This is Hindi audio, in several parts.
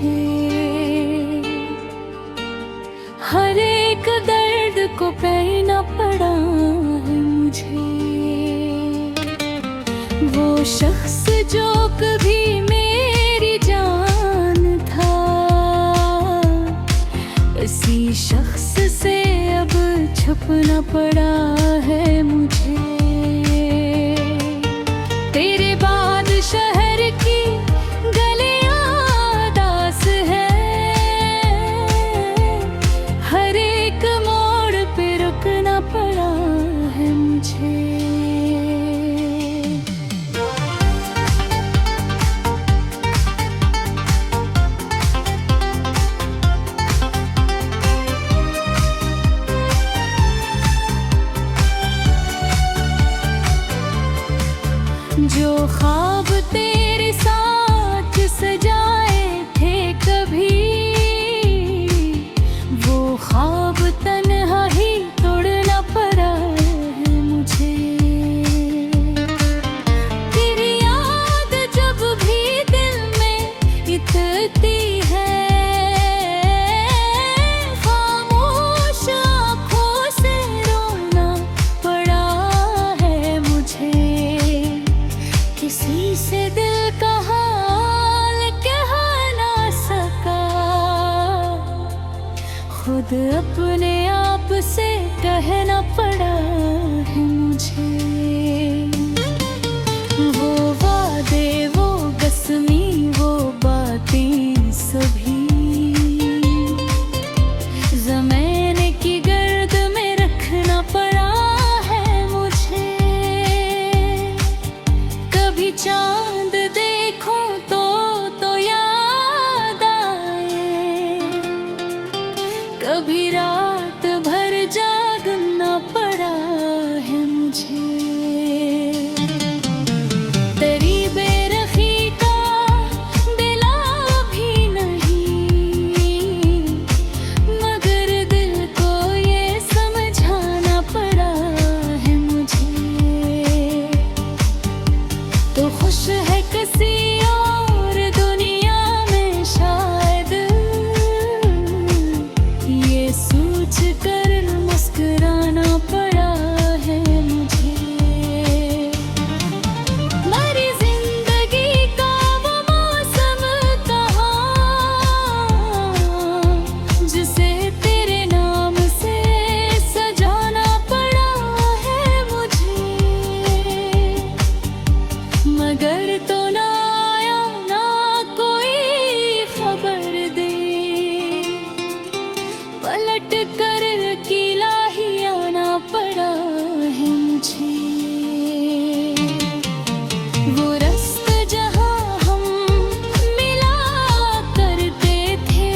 मुझे। हर एक दर्द को पहना पड़ा है मुझे। वो शख्स जो कभी मेरी जान था, इसी शख्स से अब छुपना पड़ा है मुझे। तेरे बाद शहर की गलियां दास है, हर एक मोड़ पे रुकना पड़ा है मुझे। जो ख्वाब तेरे साथ सजाए थे कभी, वो ख्वाब तन्हा ही तोड़ना पड़ा है मुझे। तेरी याद जब भी दिल में इतती है, खामोश आँखों से रोना पड़ा है मुझे। किसी से दिल का हाल कह ना सका, खुद अपने आप से कहना पड़ा है मुझे। वो वादे, वो कसमी, वो बातें सभी ज़माने की गर्द में रखना पड़ा है मुझे। कभी चांद देखूं तो याद आए, कभी रात भर जागना पड़ा है मुझे। तेरी बेरखी का दिला भी नहीं, मगर दिल को ये समझाना पड़ा है मुझे। तो खुश है किसी और दुनिया में शायद, ये सोच कर मुस्कुराना पड़ा है मुझे। मरी जिंदगी का वो मौसम कहाँ, जिसे तेरे नाम से सजाना पड़ा है मुझे। मगर तो ना आया ना कोई खबर दे, पलट कर अकेला ही आना पड़ा है मुझे। वो रास्ता जहाँ हम मिला करते थे,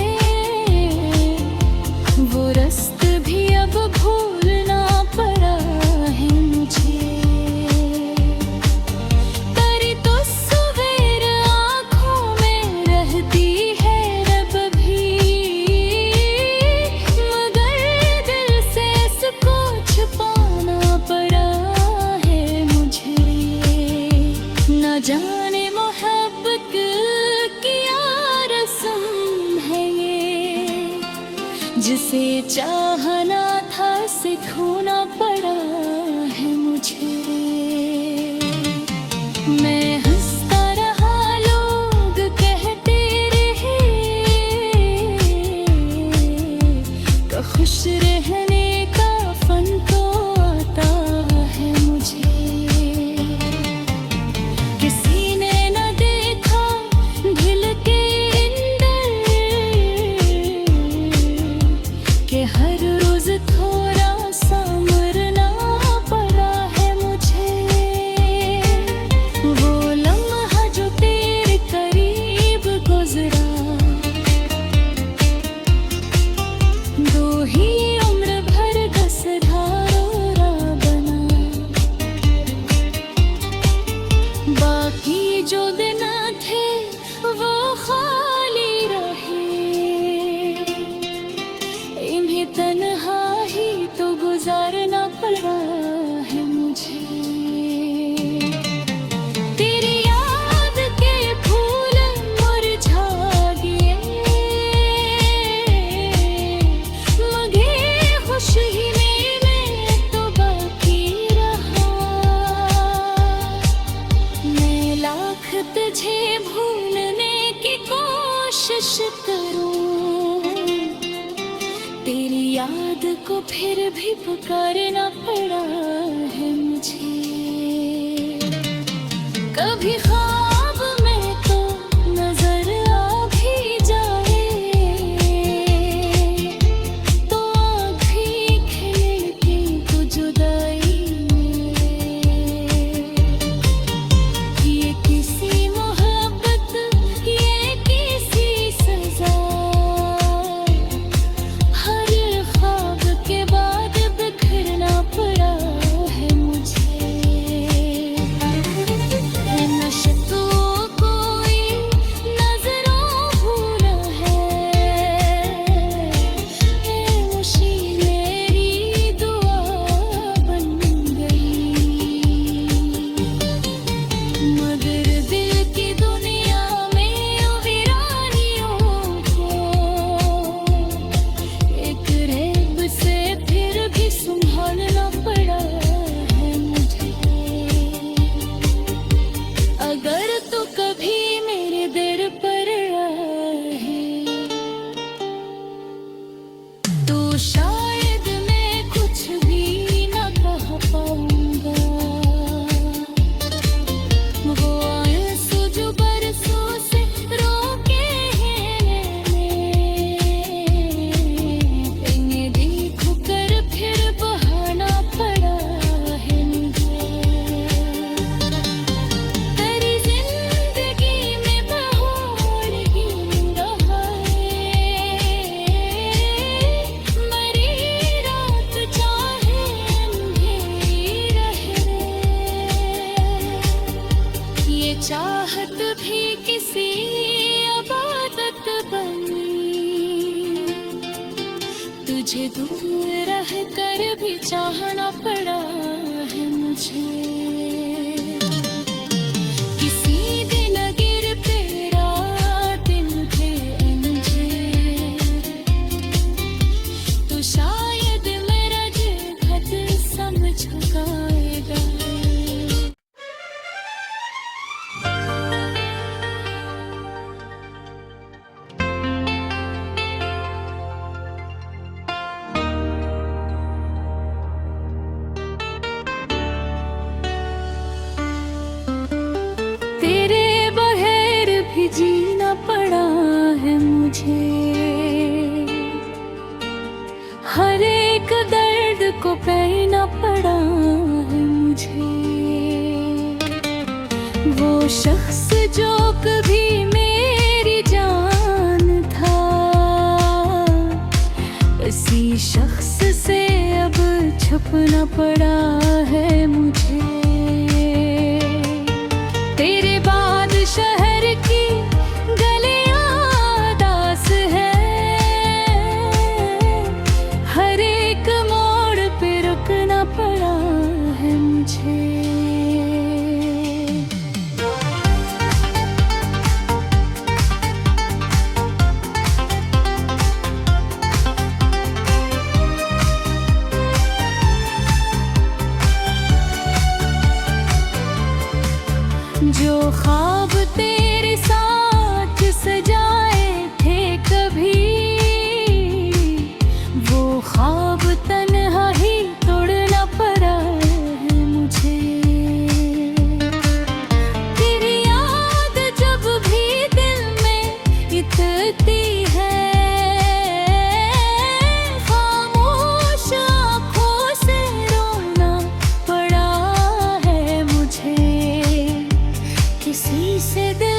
वो रास्ता भी अब भूलना पड़ा है मुझे। तेरी तो सवेर आँखों में रहती है रब भी, मगर दिल से इसको छुपाना पड़ा है मुझे। न जाने मोहब्बत की क्या रस्म है ये, जिसे चाहना था सिखाना पड़ा है मुझे। मैं हंसता रहा, लोग कहते रहे कि खुश रहने का फन तो आता है मुझे। किसी ने न देखा दिल के अंदर, कि हर रोज थोड़ा सा मरना पड़ा है मुझे। वो को फिर भी पुकारना पड़ा है मुझे। कभी ख्वाब में तो नजर आ भी जाए, तो आँख भी खिलती तो जुदाई में। ये किसी मोहब्बत, ये किसी सजा, हर ख्वाब के बाद बिखरना पड़ा है मुझे। नशे तो कोई नजरों भूला है, खामोशी मेरी दुआ बन गई। मगर दिल की दुनिया में वीरानियों को एक रैब से फिर भी संभालना पड़ा है मुझे। अगर तू कभी मेरे दर पर आए, तो शायद मैं कुछ भी न कह पाऊंगा। वो आंसू जो बरसों से रोके हैं मैंने, इन्हें देख कर फिर बहाना पड़ा है मुझे। तेरी जिंदगी में बहार गिन रहा है, मरी रात चाहे अंधेरी रहे। ये चाहत भी किसी इबादत बनी, तुझे दूर रह कर भी चाहना पड़ा है मुझे। किसी दिन गिर तेरा दिन थे मुझे, तो शायद मेरा दिल खत समझ पाएगा। तेरे बगैर भी जीना पड़ा है मुझे। हर एक दर्द को पहना पड़ा है मुझे। वो शख्स जो कभी मेरी जान था, उसी शख्स से अब छुपना पड़ा है मुझे। तेरे बाद शहर की गलियां दास है, हर एक मोड़ पे रुकना पड़ा है मुझे। जो ख्वाब तेरे साथ सजाए थे कभी, वो ख्वाब तन्हा ही तोड़ना पड़ा है मुझे। तेरी याद जब भी दिल में इतती है, खामोश आँखों से रोना पड़ा है मुझे। किसी से दिल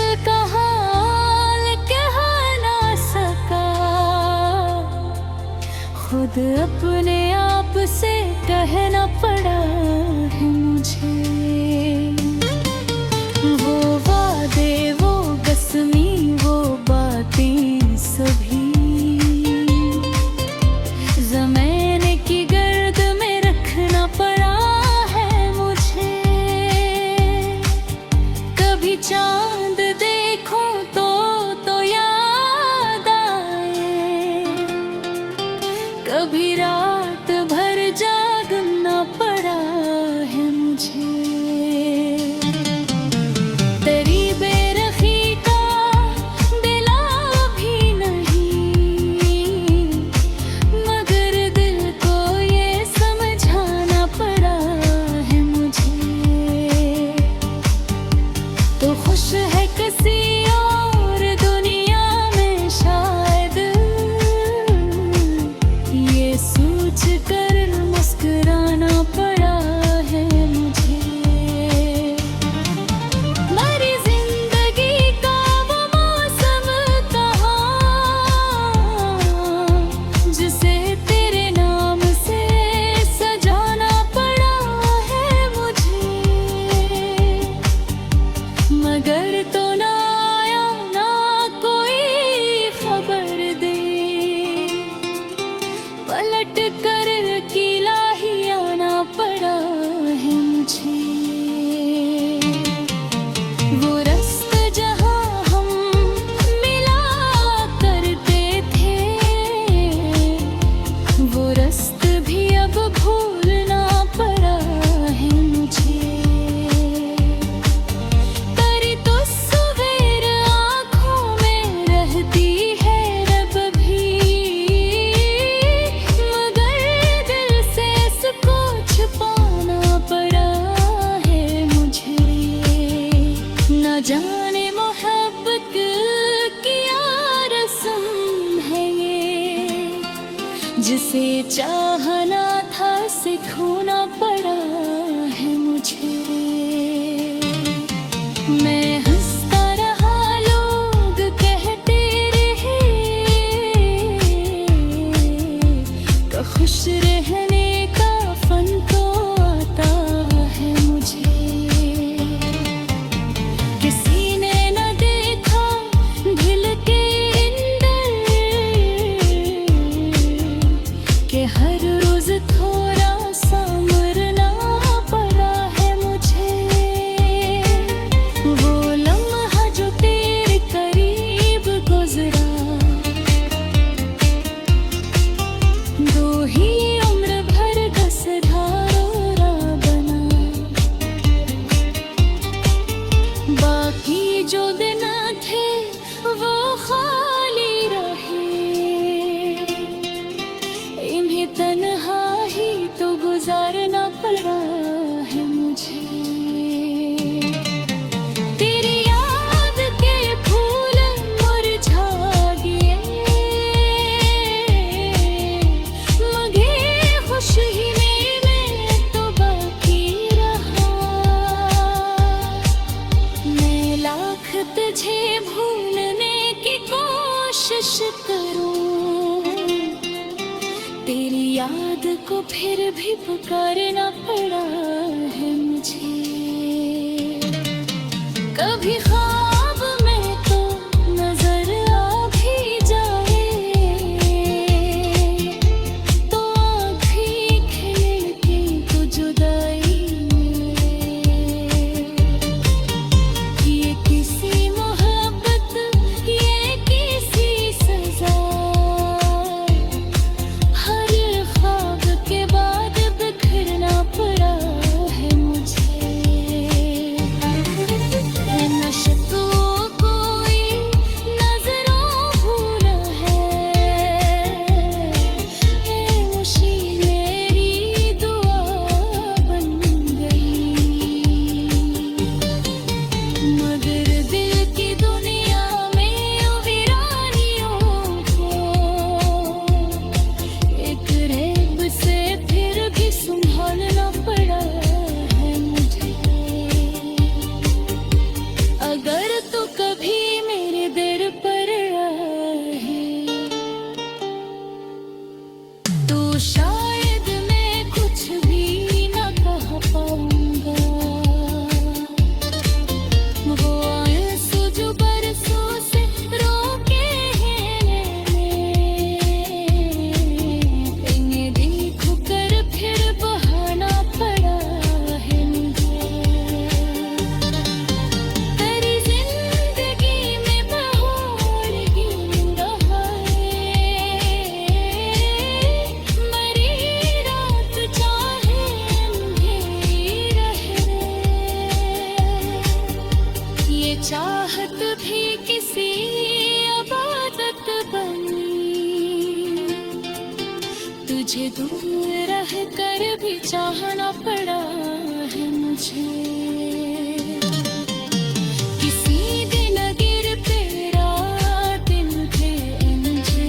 जाने मोहब्बत क्या रस्म है ये, जिसे चाहना था सिखाना पड़ा है मुझे। मैं हंसता रहा, लोग कहते रहे कि खुश रहने का फन तो आता है मुझे। किसी ने न देखा दिल के अंदर कि हर रोज थोड़ा सा मरना पड़ा है मुझे। वो लम्हा जो तेरे करीब गुजरा, दो ही उम्र भर का सहारा बना। बाकी जो दिन थे वो खाली रहे, इन्हें तन्हा ही तो गुजारना पड़ा है मुझे। तेरी याद के फूल मुरझा गए, मगर खुशी में तो बाकी रहा। मैं लाख तुझे भूलने की कोशिश करूं, तेरी याद को फिर भी पुकारना पड़ा है मुझे। कभी ख्वाब में तो नजर आ भी जाए, तो आँखें खिलती तो जुदाई में। ये किसी मोहब्बत, ये किसी सजा, हर ख्वाब के बाद बिखरना पड़ा है मुझे। न शक्कों कोई नजरों भूला है, ये मुश्किल मेरी दुआ बन गई। मगर दिल की दुनिया में वीरानियों को एक रैब से फिर भी संभालना पड़ा है मुझे। अगर तू कभी मेरे दर पर आए, तो शायद मैं कुछ भी न कह पाऊंगा। वो आंसू जो बरसों से रोके हैं मैंने, इन्हें देख कर फिर बहाना पड़ा है मुझे। तेरी जिंदगी में बहार गिर रहा है, मरी रात चाहे अंधेरी रहे। ये चाहत भी किसी इबादत बनी, तुझे दूर रह कर भी चाहना पड़ा है मुझे। किसी दिन गिर पे दिन थे मुझे,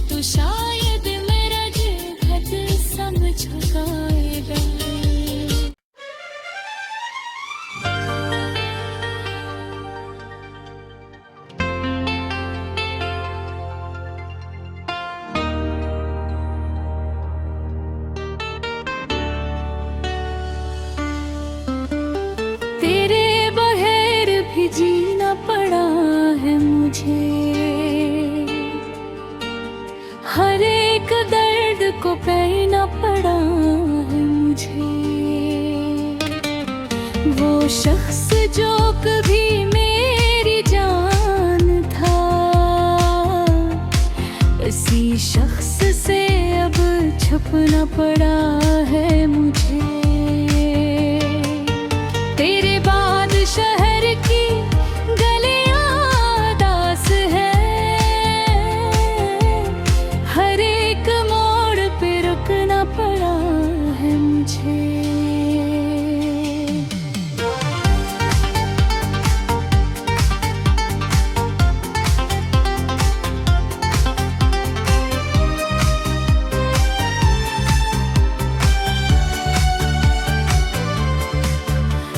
तो शायद मेरा जगत समझ पाएगा। तेरे बगैर भी जीना पड़ा है मुझे। हर एक दर्द को पहना पड़ा है मुझे। वो शख्स जो कभी मेरी जान था, इसी शख्स से अब छुपना पड़ा है मुझे। तेरे बाद शहर की गलियां दास है, हर एक मोड़ पे रुकना पड़ा है मुझे।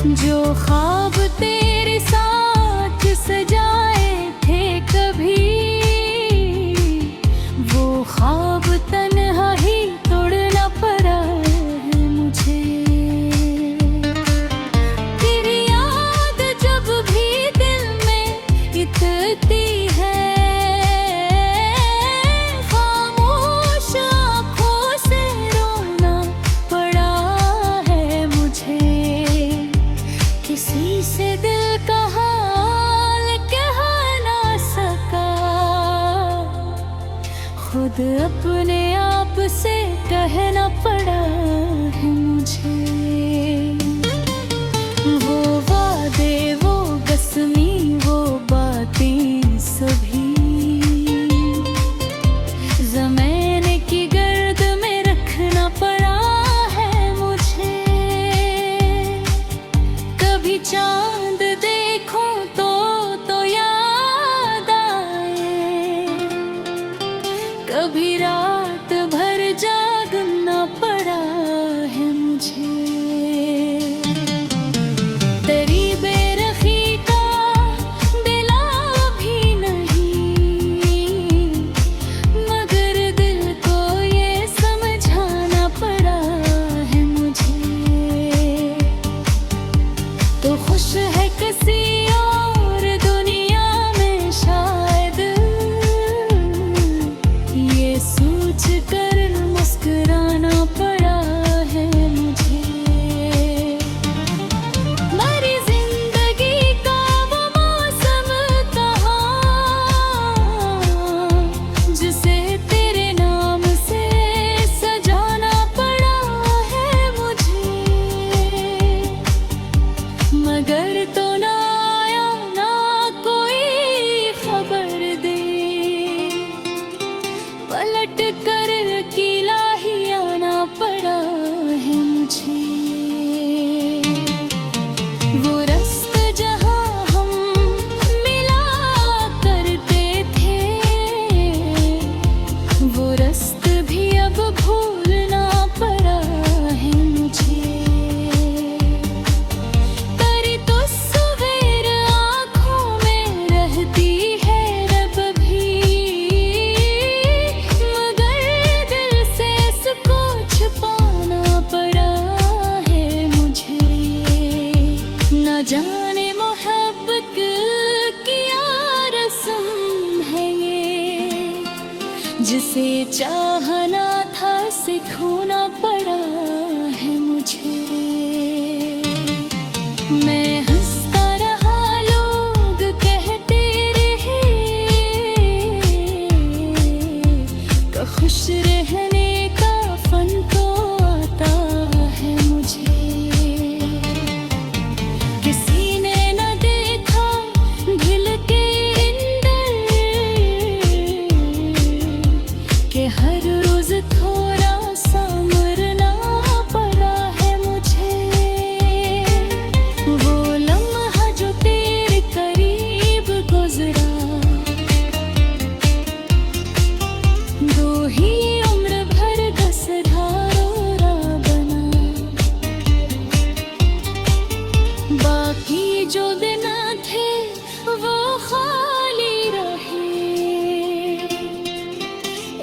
जो ख्वाब तेरे साथ सजाए थे कभी, वो ख्वाब तन्हा ही तोड़ना पड़ा है मुझे। तेरी याद जब भी दिल में इतती है, खामोश आँखों से रोना पड़ा है मुझे। किसी से दिल का हाल कह ना सका, खुद अपने आप से कहना पड़ा है मुझे। वो वादे, वो कसमी, वो बातें सभी ज़माने की गर्द में रखना पड़ा है मुझे। कभी चांद देखूं तो याद आए, कभी रात भर जागना पड़ा है मुझे। तेरी बेरखी का दिला भी नहीं, मगर दिल को ये समझाना पड़ा है मुझे। तो खुश है किसी और दुनिया में शायद, ये सोच कर मुस्कुराना पड़ा है मुझे। मरी जिंदगी का वो मौसम कहाँ, जिसे तेरे नाम से सजाना पड़ा है मुझे। मगर तो ना आया ना कोई खबर दे, पलट कर किला ही आना पड़ा है मुझे। वो रास्ता जहाँ हम मिला करते थे, वो रास्ते भी अब भूलना पड़ा है मुझे। तेरी तो सवेर आँखों में रहती है रब भी, मगर दिल से इसको छुपाना पड़ा है मुझे। न जाने मोहब्बत की क्या रस्म है ये, जिसे चाहना था सिखाना पड़ा है मुझे। मैं हंसता रहा, लोग कहते रहे कि खुश रहने का फन तो आता है मुझे। किसी ने न देखा दिल के अंदर, कि हर रोज थोड़ा सा मरना पड़ा है मुझे। वो लम्हा जो तेरे करीब गुजरा, दो ही उम्र भर का सहारा बना। बाकी जो दिन थे वो खाली रहे,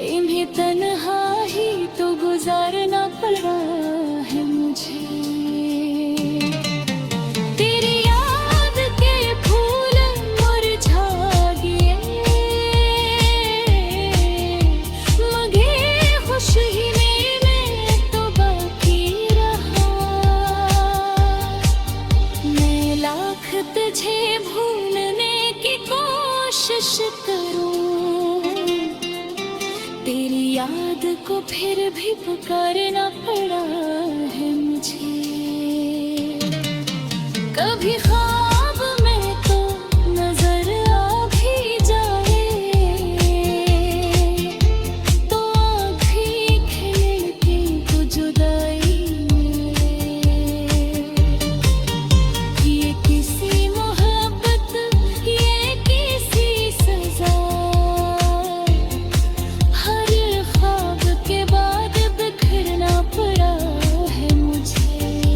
इन्हें तन्हा ही तो गुजारना पड़ा है मुझे। तेरी याद के फूल मुरझा गए, मगर खुशी में तो बाकी रहा। मैं लाख तुझे भूलने की कोशिश करूं, तेरी याद को फिर भी पुकारना पड़ा है मुझे। कभी ख्वाब में तो नजर आ भी जाए, तो आँखें खिलती तो जुदाई में। ये किसी मोहब्बत, ये किसी सजा, हर ख्वाब के बाद बिखरना पड़ा है मुझे।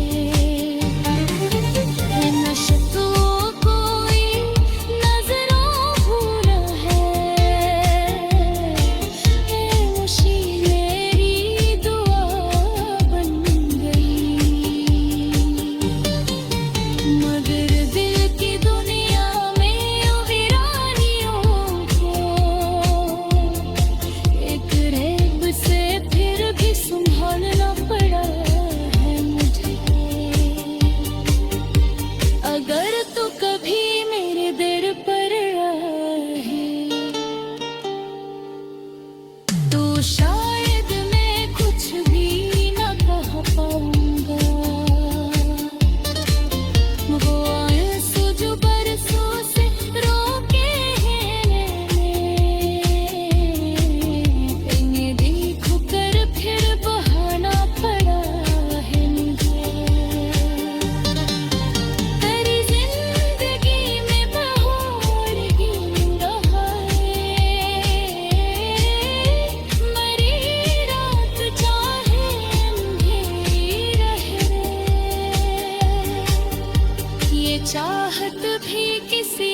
चाहत भी किसी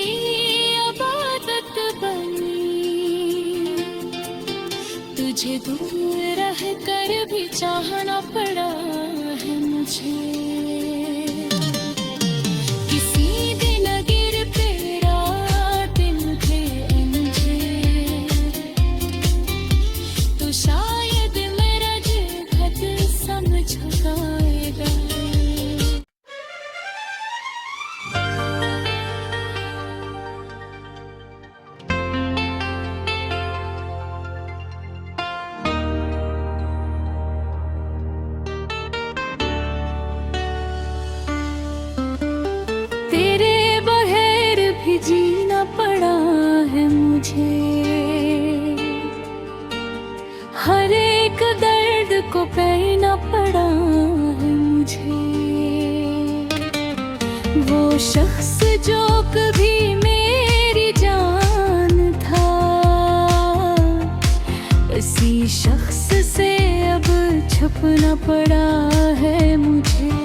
इबादत बनी, तुझे दूर रह कर भी चाहना पड़ा है मुझे। किसी दिन गिर पे दिन थे मुझे, तो शायद मेरा जिगत समझ पाएगा। तेरे बगैर भी जीना पड़ा है मुझे, हर एक दर्द को पहना पड़ा है मुझे। वो शख्स जो कभी मेरी जान था, उसी शख्स से अब छुपना पड़ा है मुझे।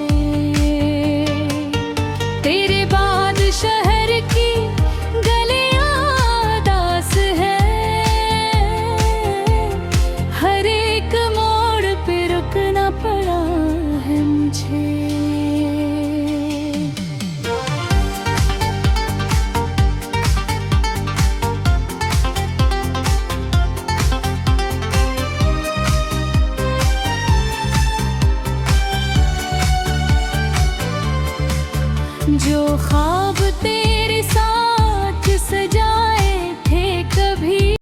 तेरे बाद शहर की गलियां दास है, हर एक मोड़ पे रुकना पड़ा है मुझे। जो ख्वाब